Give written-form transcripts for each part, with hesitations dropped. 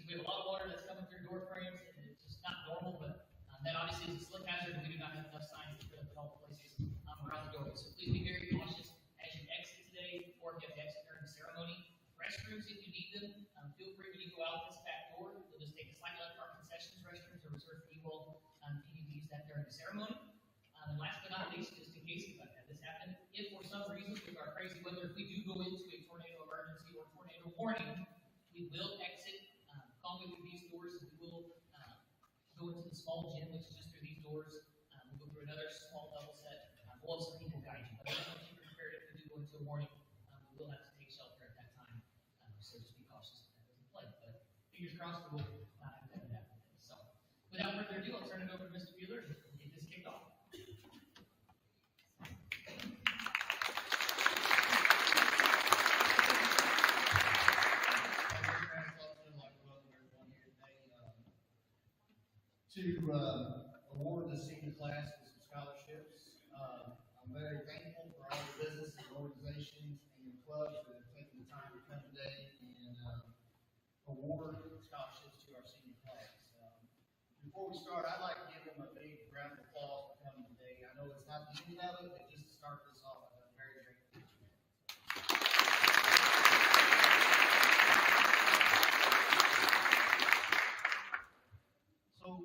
because we have a lot of water that's coming through door frames, and it's just not normal, but that obviously is a slip hazard, and we do not have enough signs to put up in all the places around the doorway. So please be very cautious as you exit today, or if you have to exit during the ceremony. Restrooms, if you need them, feel free when you go out this back door. You'll just take a slight left. Our concessions restrooms are reserved for you all if you need to use that during the ceremony. And last but not least, just in case we've had this happen, if for some reason with our crazy weather, if we do go into a tornado emergency or tornado warning, we will exit calmly through these doors, and we will go into the small gym, which is just through these doors. We'll go through another small double set. We'll have some people guide you. But once you're prepared, if we do go into a warning, we will have to take shelter at that time. So just be cautious if that doesn't play. But fingers crossed, we will not have that happen. So without further ado, I'll turn it over to Mr. Wheeler and get this kicked off. To award the senior class with some scholarships. I'm very thankful for all the businesses, organizations, and clubs that have taken the time to come today and award scholarships to our senior class. Before we start, I'd like to give them a big round of applause for coming today. I know it's not the end of it, but just to start this off, I'm very grateful. So,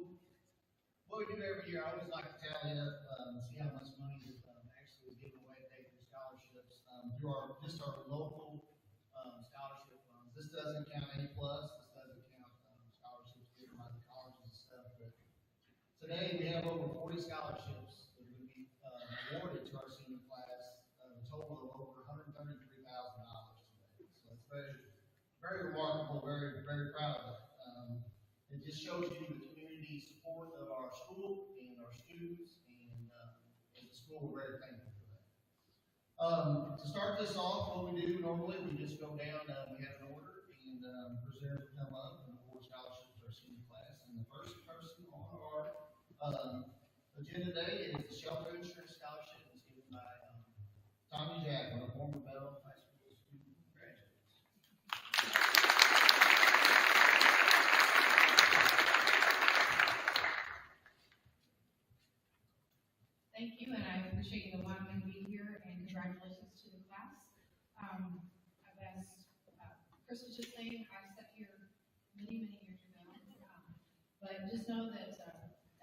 what we do every year, I always like to tally up, see how much money is actually given away today through scholarships. Through our local scholarship funds. This doesn't count A+, this doesn't count scholarships given by the colleges and stuff. But today we have over 40 scholarships that are going to be awarded to our senior class, a total of over $133,000 today. So it's very, very remarkable, very, very proud of it. It just shows you the community support of our school and our students, and as a school, we're very thankful for that. To start this off, what we do normally, we just go down, we have an order, and presenters come up and award scholarships to our senior class. And the first person on our agenda today is the Shelter Insurance Scholarship. It's given by Tommy Jackman, a former Belle High School student graduate. Thank you, and I appreciate you allowing me to be here, and congratulations to the class. As Chris was just saying, I sat here many, many years ago, but just know that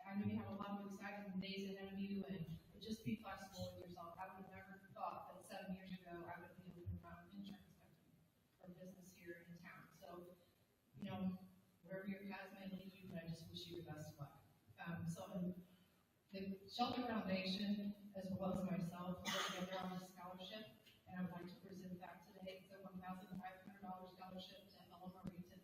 I know you have a lot of exciting days ahead of you, and just be flexible with yourself. I would have never thought that 7 years ago I would be able to run an insurance company or business here in town. So, you know, wherever your paths may lead you, but I just wish you the best of luck. The Shelter Foundation, as well as myself, work together on this scholarship, and I would like to present that today. It's a $1,500 scholarship to Eleanor Reeton.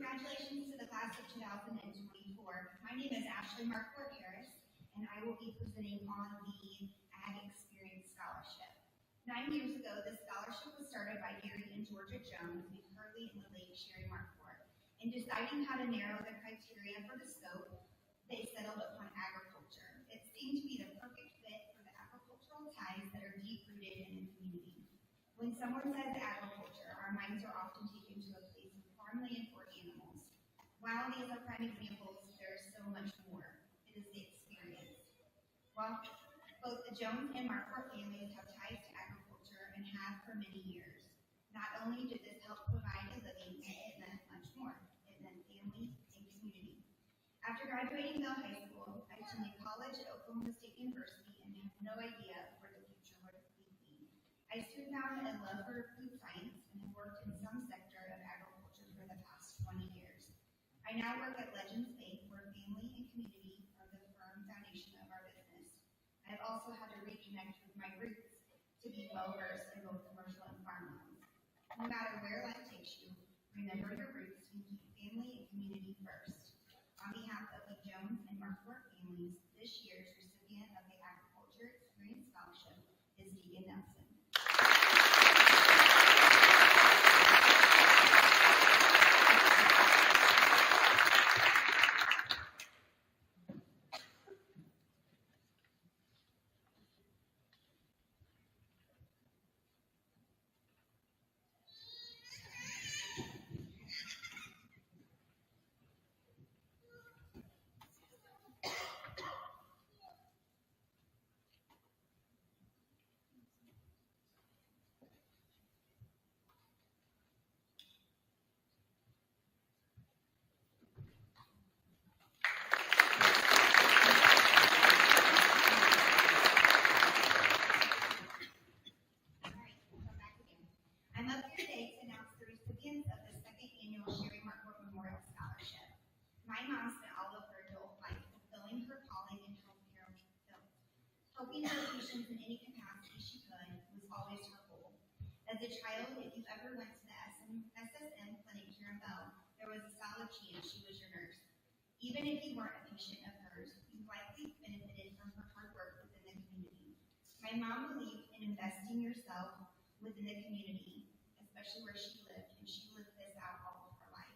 Congratulations to the class of 2024. My name is Ashley Marquardt Harris, and I will be presenting on the Ag Experience Scholarship. 9 years ago, this scholarship was started by Gary and Georgia Jones and Curly and the late Sherry Marquardt. In deciding how to narrow the criteria for the scope, they settled upon agriculture. It seemed to be the perfect fit for the agricultural ties that are deep-rooted in the community. When someone says agriculture, our minds are often taken to a place of farmland or animals. While these are prime examples, there is so much more. It is the experience. While both the Jones and Marquardt families have ties to agriculture and have for many years, not only did this help provide a living, it meant much more. It meant family and community. After graduating Belle High School, I attended college at Oklahoma State University and had no idea where the future would lead me. I soon found a love for food science and have worked in some sector of agriculture I now work at Legends Bank, where family and community are the firm foundation of our business. I've also had to reconnect with my roots to be well-versed in both commercial and farm loans. No matter where life takes you, remember your roots and keep family and community first. On behalf of the Jones and Markworth families, this year's recipient of the Agriculture Experience Scholarship is Deegan Nelson. I'm up here today to announce the recipients of the second annual Sherry Markworth Memorial Scholarship. My mom spent all of her adult life fulfilling her calling in healthcare field. Helping her patients in any capacity she could was always her goal. As a child, if you ever went to the SSM clinic here in Belle, there was a solid chance she was your nurse. Even if you weren't a patient of hers, you likely benefited from her hard work within the community. My mom believed in investing yourself within the community, especially where she lived, and she lived this out all of her life.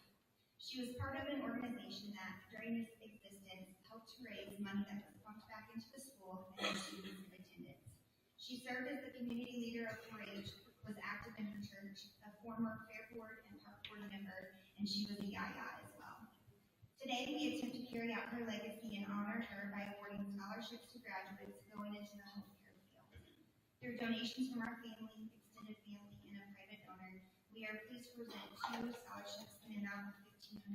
She was part of an organization that, during its existence, helped to raise money that was pumped back into the school and the students in attendance. She served as the community leader of 4-H, was active in her church, a former Fair Board and Park Board member, and she was a yaya as well. Today, we attempt to carry out her legacy and honor her by awarding scholarships to graduates going into the healthcare field. Through donations from our family, extended family, and a private donor, we are pleased to present 2 scholarships in an amount of $1,500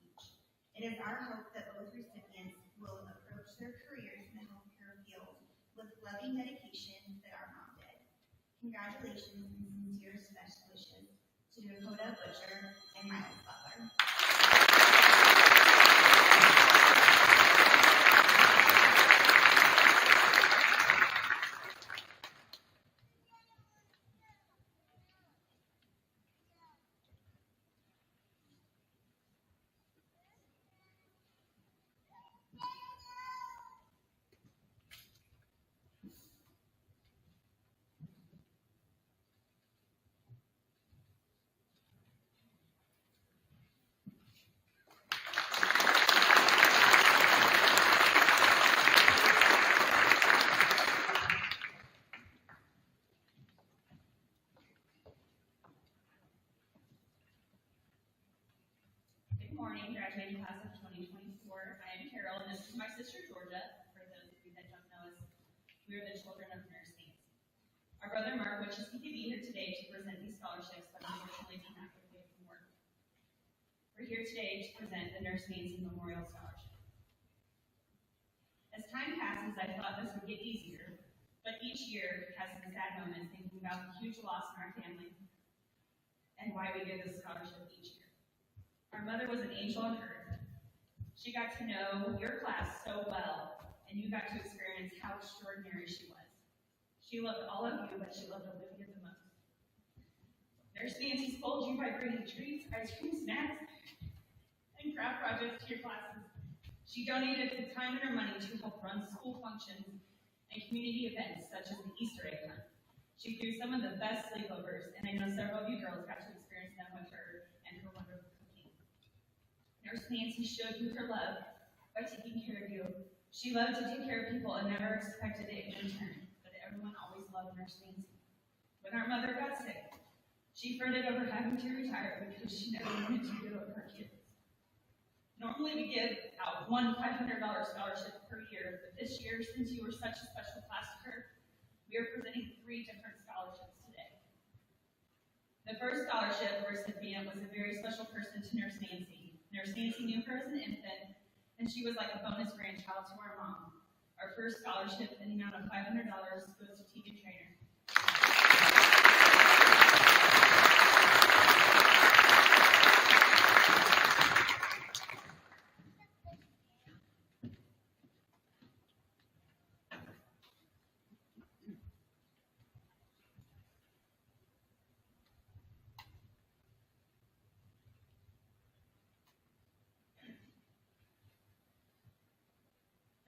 each. It is our hope that both recipients will approach their careers in the healthcare field with loving dedication that our mom did. Congratulations and sincerest best wishes to Dakota Butcher and Miles Butler. Good morning, graduating class of 2024. I am Carol, and this is my sister Georgia. For those of you that don't know us, we are the children of Nurse Nancy. Our brother Mark wishes he could be here today to present these scholarships, but unfortunately did not get away from work. We're here today to present the Nurse Nancy Memorial Scholarship. As time passes, I thought this would get easier, but each year has some sad moments thinking about the huge loss in our family and why we give this scholarship each year. Our mother was an angel on earth. She got to know your class so well, and you got to experience how extraordinary she was. She loved all of you, but she loved Olivia the most. Nurse Nancy spoiled you by bringing treats, ice cream, snacks, and craft projects to your classes. She donated her time and her money to help run school functions and community events such as the Easter egg hunt. She threw some of the best sleepovers, and I know several of you girls got to experience them with her and her wonderful cooking. Nurse Nancy showed you her love by taking care of you. She loved to take care of people and never expected it in return, but everyone always loved Nurse Nancy. When our mother got sick, she fretted over having to retire because she never wanted to give up her kids. Normally we give out one $500 scholarship per year, but this year, since you were such a special class to her, we are presenting 3 different scholarships today. The first scholarship recipient was a very special person to Nurse Nancy. Nurse Nancy knew her as an infant, and she was like a bonus grandchild to our mom. Our first scholarship in the amount of $500 goes to TV Trainer.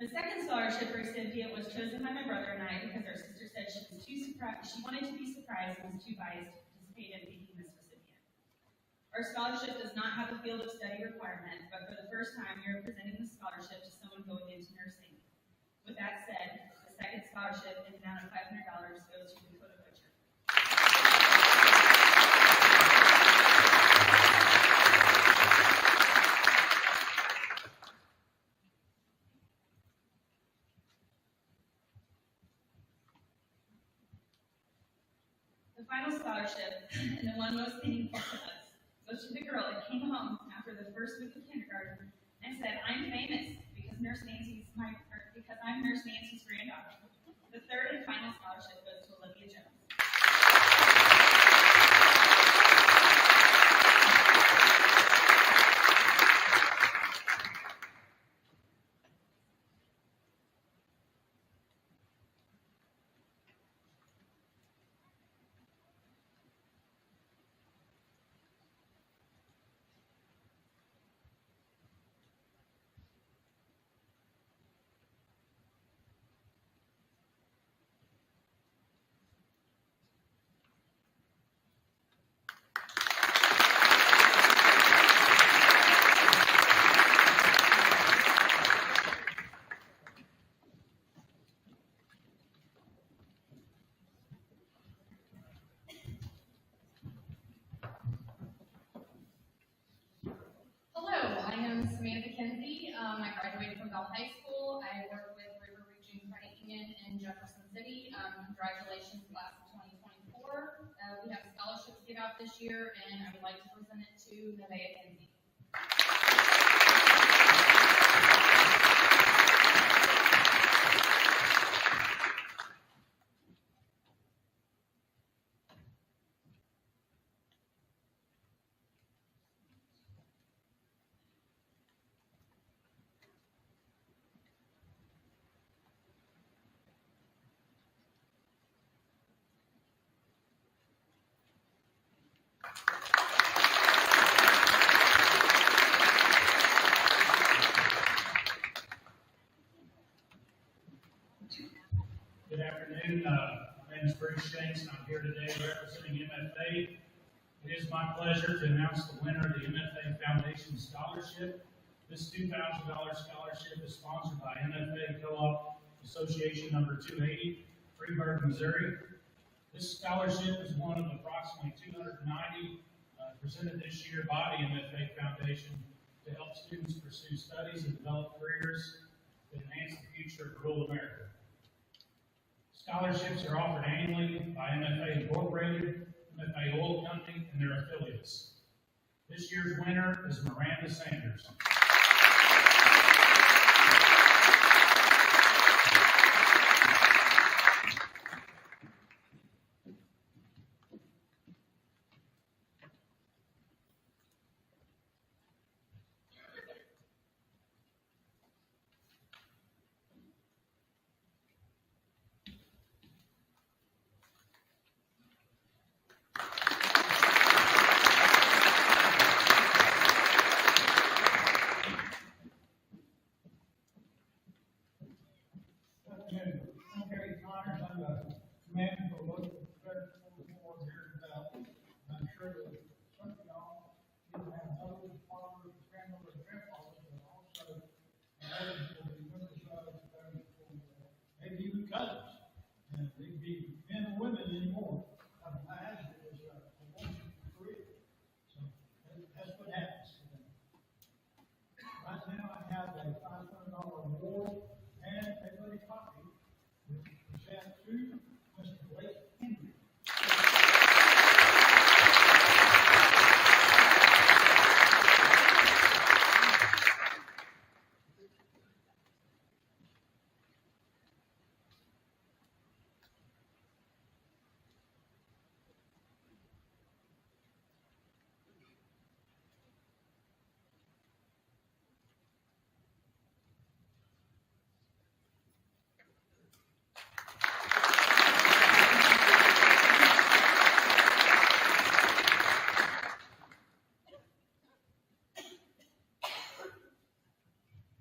The second scholarship recipient was chosen by my brother and I because our sister said she was too surprised. She wanted to be surprised and was too biased to participate in picking this recipient. Our scholarship does not have a field of study requirement, but for the first time, we are presenting the scholarship to someone going into nursing. With that said, the second scholarship in the amount of $500 goes to Dakota Butcher. The final scholarship, and the one most meaningful to us, goes to the girl that came home after the first week of kindergarten and said, "I'm famous because I'm Nurse Nancy's granddaughter." The third and final scholarship goes to Olivia Jones. Hello, I am Samantha Kinsey. I graduated from Belle High School. I work with River Region Credit Union in Jefferson City. Congratulations, class of 2024. We have scholarships to give out this year, and I would like to present it to Nevaeh Kinsey. Good afternoon. My name is Bruce Shanks, and I'm here today representing MFA. It is my pleasure to announce the winner of the MFA Foundation Scholarship. This $2,000 scholarship is sponsored by MFA Co-op Association number 280, Freeburg, Missouri. This scholarship is one of approximately 290 presented this year by the MFA Foundation to help students pursue studies and develop careers that enhance the future of rural America. Scholarships are offered annually by MFA Incorporated, MFA Oil Company, and their affiliates. This year's winner is Miranda Sanders.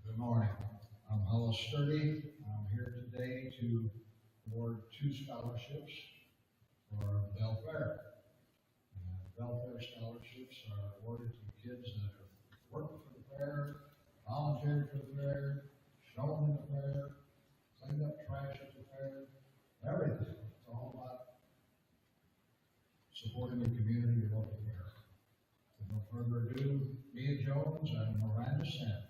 Good morning. I'm Hollis Sturdy. I'm here today to award 2 scholarships for Belle Fair. Belle Fair scholarships are awarded to kids that have worked for the fair, volunteered for the fair, shown in the fair, cleaned up trash at the fair, everything. It's all about supporting the community, your local fair. With no further ado, Mia Jones and Miranda Sanders.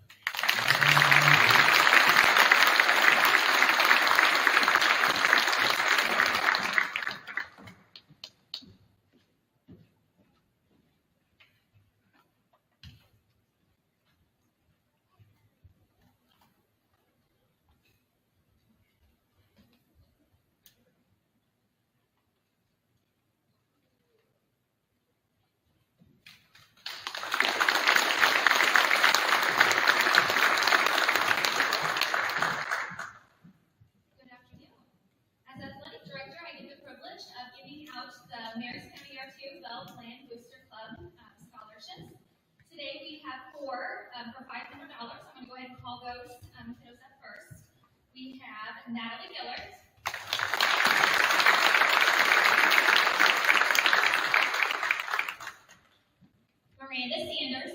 Good afternoon. As athletic director, I get the privilege of giving out the Maris County RTO Belle Land Booster Club scholarships. Today we have 4 for $500. I'm going to go ahead and call those kiddos up first. We have Natalie Gillard, Miranda Sanders,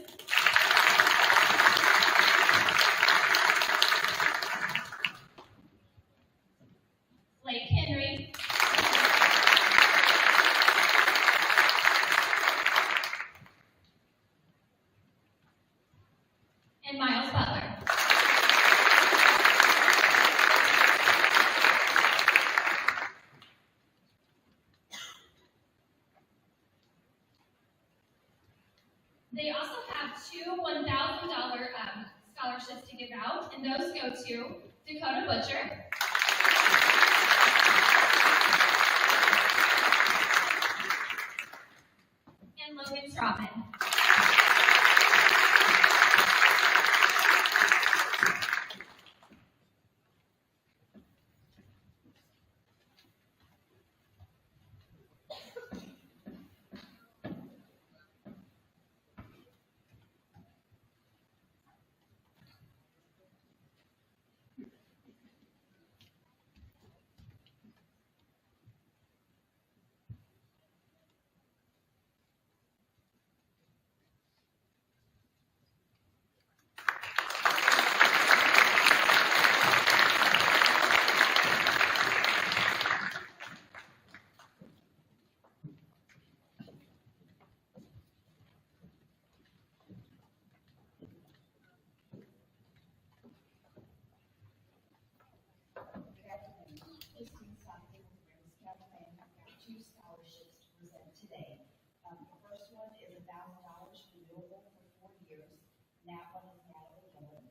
Blake Henry, and Miles Butler. They also have 2 $1,000 scholarships to give out, and those go to Dakota Butcher, and Logan Strawman. Good afternoon. This is something with Maris County Land. I've got 2 scholarships to present today. The first one is $1,000 renewable for 4 years. And that one is Natalie Gillard.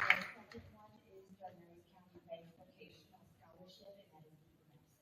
The second one is the Maris County Bank Vocational Scholarship, and that is Deepa Nelson.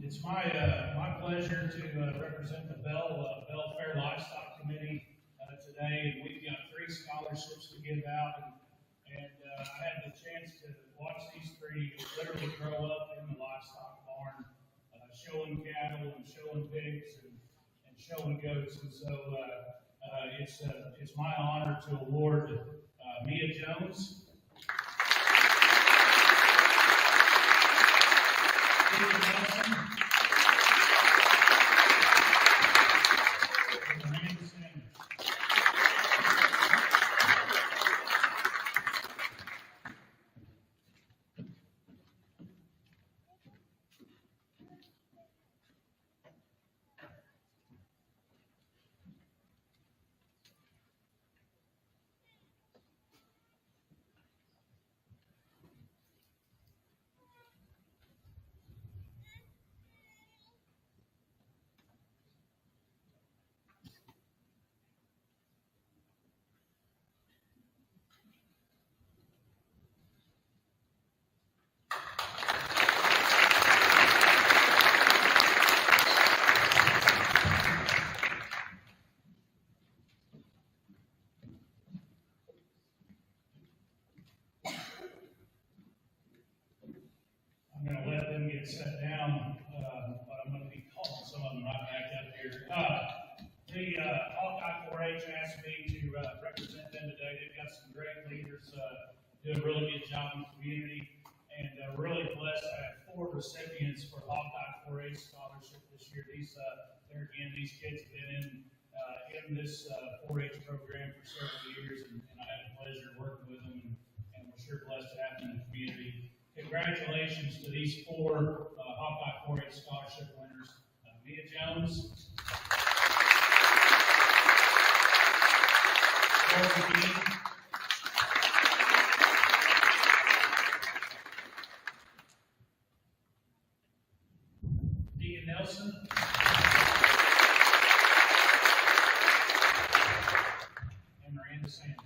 It's my pleasure to represent the Belle Fair Livestock Committee today, and we've got 3 scholarships to give out, and I had the chance to watch these 3 literally grow up in the livestock barn, showing cattle and showing pigs and showing goats, and so it's my honor to award Mia Jones, Deepa Nelson, and Miranda Sanders. do a really good job in the community. And we're really blessed to have 4 recipients for Hawkeye 4-H scholarship this year. These kids have been in this 4-H program for several years, and I had the pleasure of working with them, and we're sure blessed to have them in the community. Congratulations to these 4 Hawkeye 4-H scholarship winners. Mia Jones, Laura Dean, Dean Nelson, and Miranda Sanders.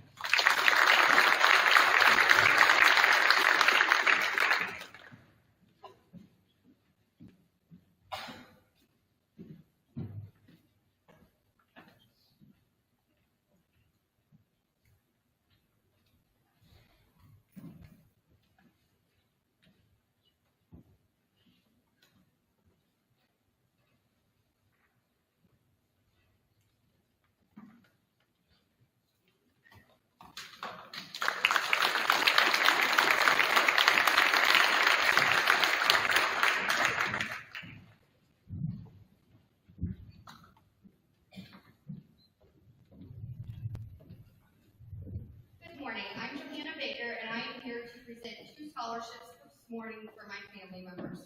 Good morning. I'm Johanna Baker, and I am here to present 2 scholarships this morning for my family members.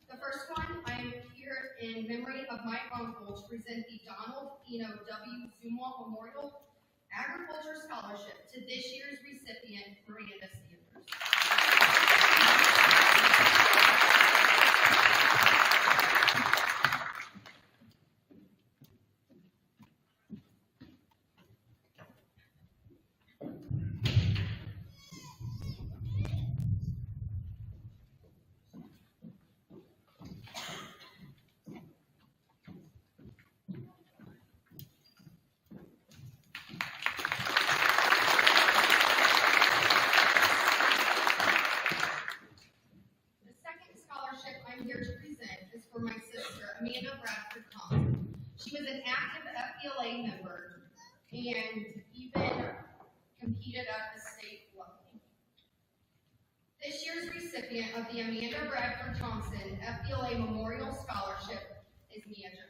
The first one, I am here in memory of my uncle to present the Donald Eno W. Zumwalt Memorial Agriculture Scholarship to this year's recipient, Miranda Sanders. The second scholarship I'm here to present is for my sister, Amanda Bradford Thompson. She was an active FBLA member and even competed at the state level. This year's recipient of the Amanda Bradford Thompson FBLA Memorial Scholarship is Mia Jones.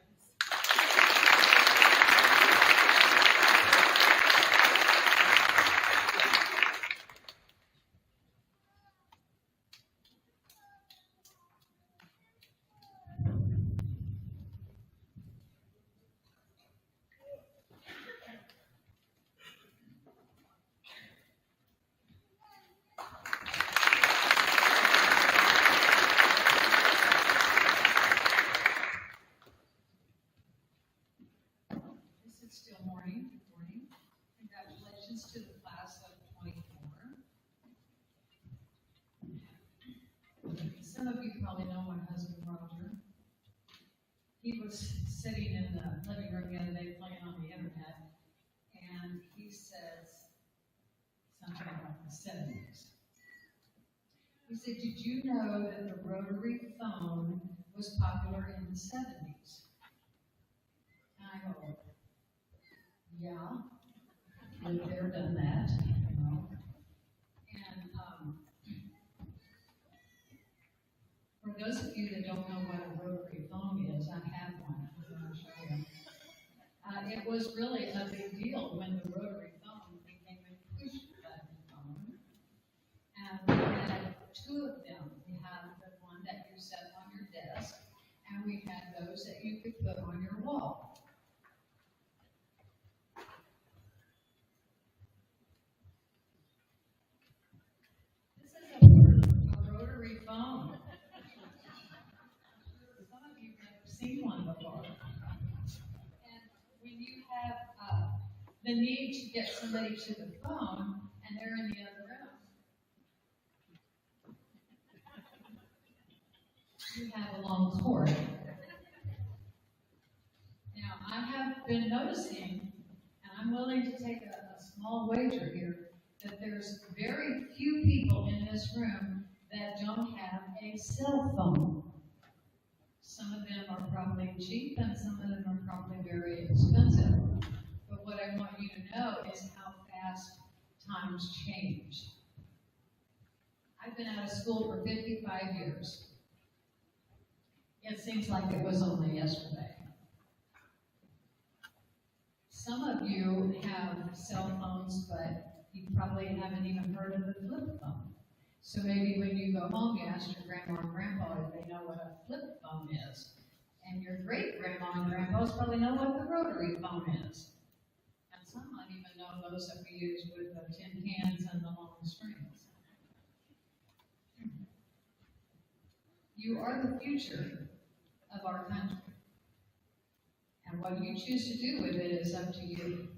This is still morning. Good morning. Congratulations to the class of 24. Some of you probably know my husband, Roger. He was sitting in the living room the other day playing on the internet, and he says something about the 70s. He said, "Did you know that the rotary phone was popular in the 70s?" And I go, "Yeah, lived there, done that, you know." And for those of you that don't know what a rotary phone is, I have one. I'm going to show you. It was really a big deal when the rotary phone became a push-button phone. And we had 2 of them. We had the one that you set on your desk, and we had those that you could put on your wall. This is a rotary phone. Some of you have seen one before. And when you have the need to get somebody to the phone, and they're in the other room, you have a long cord. Now, I have been noticing, and I'm willing to take a small wager here, that there's very few people in this room that don't have a cell phone. Some of them are probably cheap, and some of them are probably very expensive. But what I want you to know is how fast times change. I've been out of school for 55 years. It seems like it was only yesterday. Some of you have cell phones, but you probably haven't even heard of the flip phone. So maybe when you go home, you ask your grandma and grandpa if they know what a flip phone is. And your great-grandma and grandpas probably know what the rotary phone is. And some might even know those that we use with the tin cans and the long strings. You are the future of our country. And what you choose to do with it is up to you.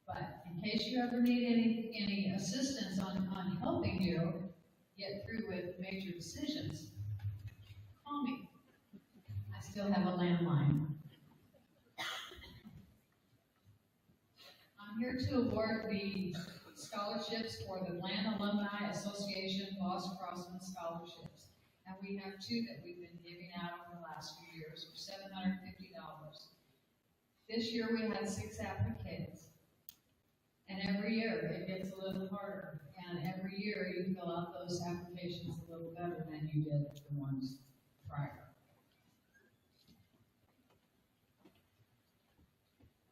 But in case you ever need any assistance on helping you get through with major decisions, call me. I still have a landline. I'm here to award the scholarships for the Bland Alumni Association Boss Crossman Scholarships. And we have two that we've been giving out over the last few years for $750. This year we had 6 applicants. And every year it gets a little harder. And every year you fill out those applications a little better than you did the ones prior.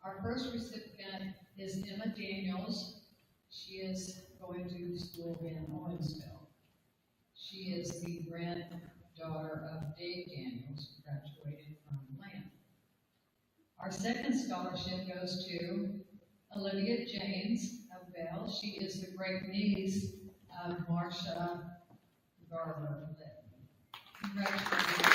Our first recipient is Emma Daniels. She is going to school in Owensville. She is the granddaughter of Dave Daniels, who graduated from Bland. Our second scholarship goes to Olivia James of Belle. She is the great niece of Marcia Garber. Congratulations.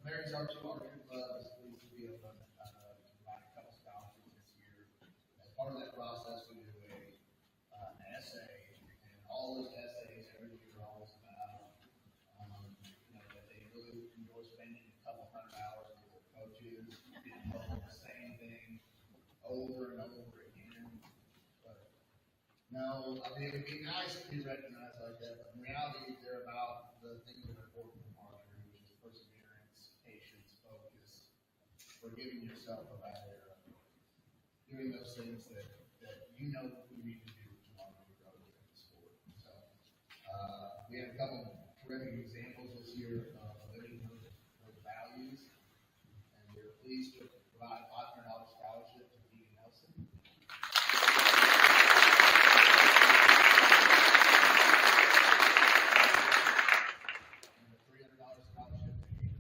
Mary's our two Archer Club is pleased to be able to provide a couple scholarships this year. As part of that process, we do an essay, and all those essays every year are always about, that they really enjoy spending a couple hundred hours with their coaches, getting told the same thing over and over again. But no, I mean, it would be nice to be recognized like that, but in reality, they're about the things that are important from archery, which is perseverance, patience, focus, forgiving yourself about doing those things that you know you need to do tomorrow to grow in the sport. So we have a couple terrific examples this year of living those values, and we're pleased to provide a $500 scholarship to Dean Nelson. And a $300 scholarship to Dean.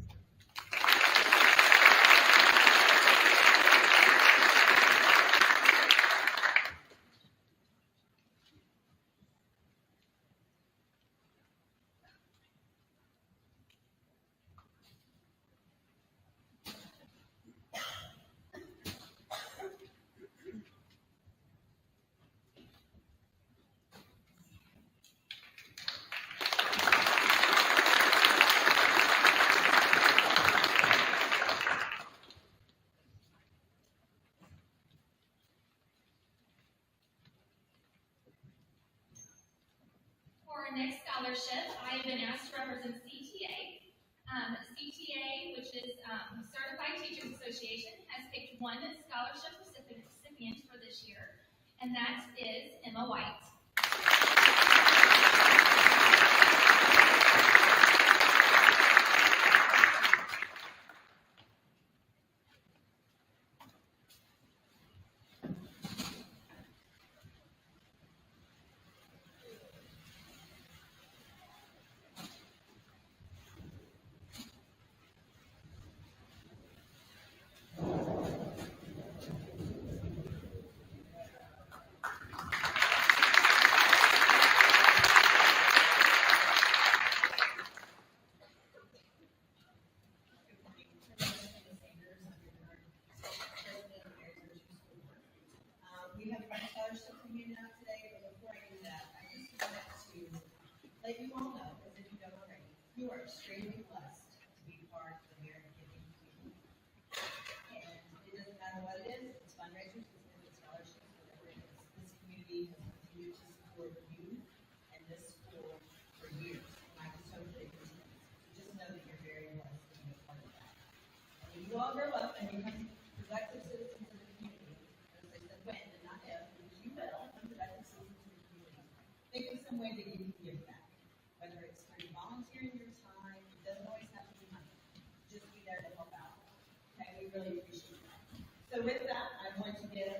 For our next scholarship, I have been asked to represent CTA. CTA, which is Certified Teachers Association, has picked one scholarship recipient for this year, and that is Emma White. We have a scholarship coming out today, but before I do that, I just wanted to let you all know, as if you don't already, you are extremely blessed to be part of the American Giving community. And it doesn't matter what it is, it's fundraisers, it's scholarships, whatever it is. This community has continued to support you and this school for years, and I just hope that it continues. So just know that you're very blessed to be a part of that. And when you all grow up and become productive citizens of the community, as I said, when and not if, because you will, become productive citizens of the community, think of some way that you can give back. Whether it's through volunteering your time, it doesn't always have to be money. Just be there to help out. Okay, we really appreciate that. So with that, I'm going to give